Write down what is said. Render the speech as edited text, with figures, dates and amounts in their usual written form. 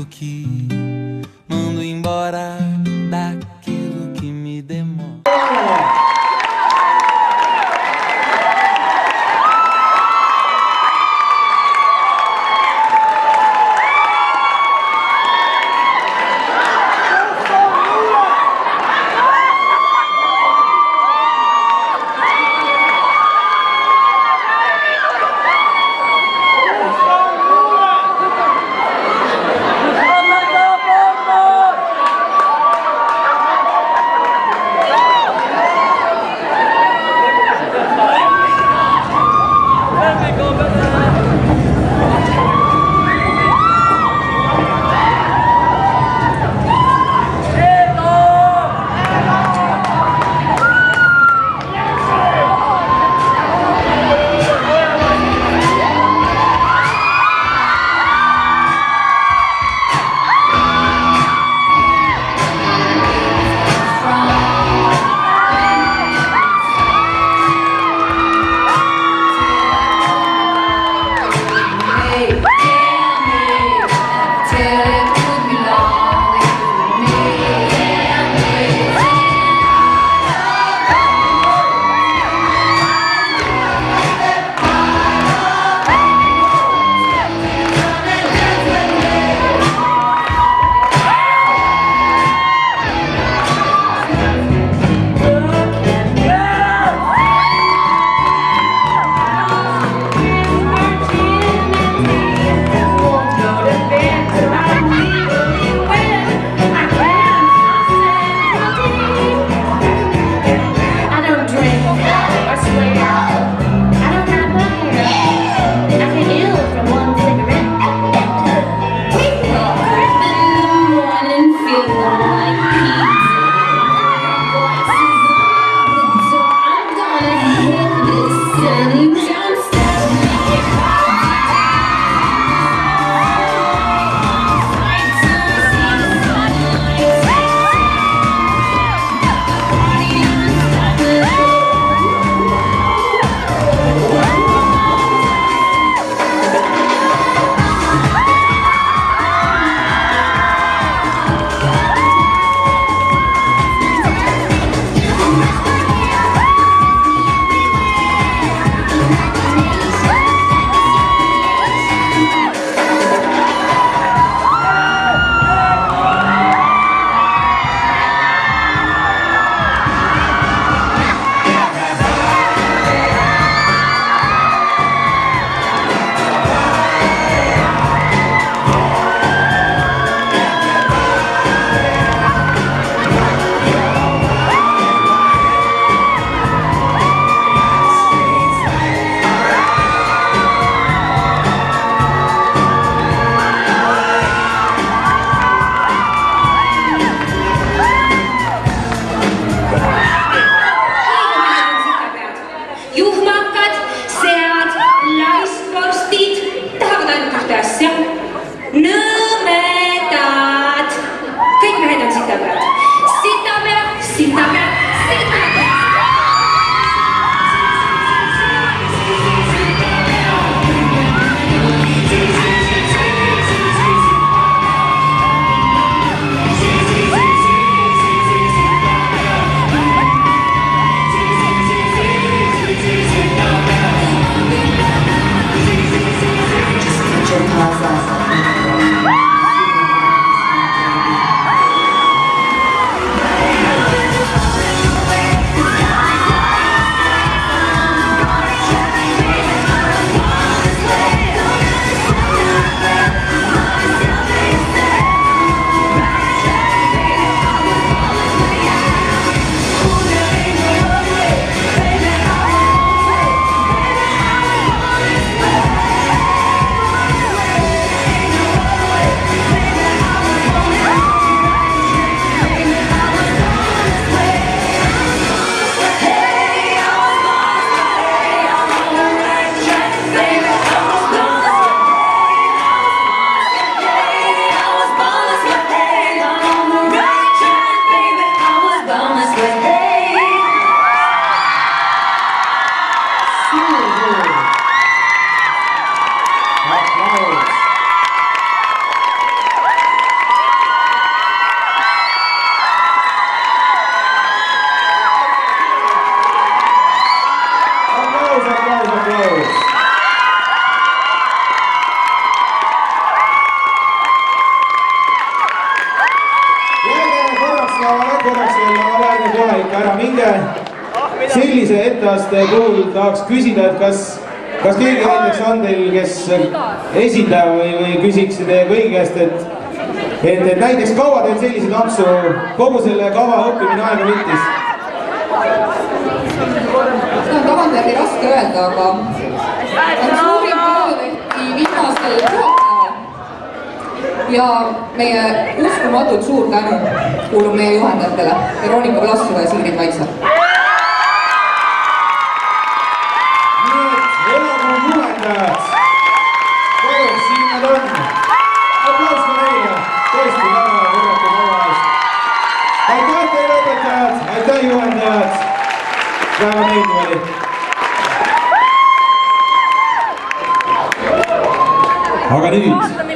que mando embora daquilo que me demora. sellise etteaste puhul tahaks küsida, et kas keegi näiteks on teil, kes esindaja või küsiks teie kõigi käest, et näiteks kaua teil sellise tantsu kogu selle kava õppimine aega võttis? Seda on tagantjärgi raske öelda, aga suurim töö tehti viimasel pühapäeval. Ja meie uskumatult suur tänu kuulub meie juhendajatele Veronika Vlassova ja Sigrid Vaitsa. Nii et erakuu juhendajad, koos siin nad on. Aplaus ka neile, tõesti väga võrratud oma eest. Aitäh teile õpetajad, aitäh juhendajad. Väga meeldiv oli. Aga nüüd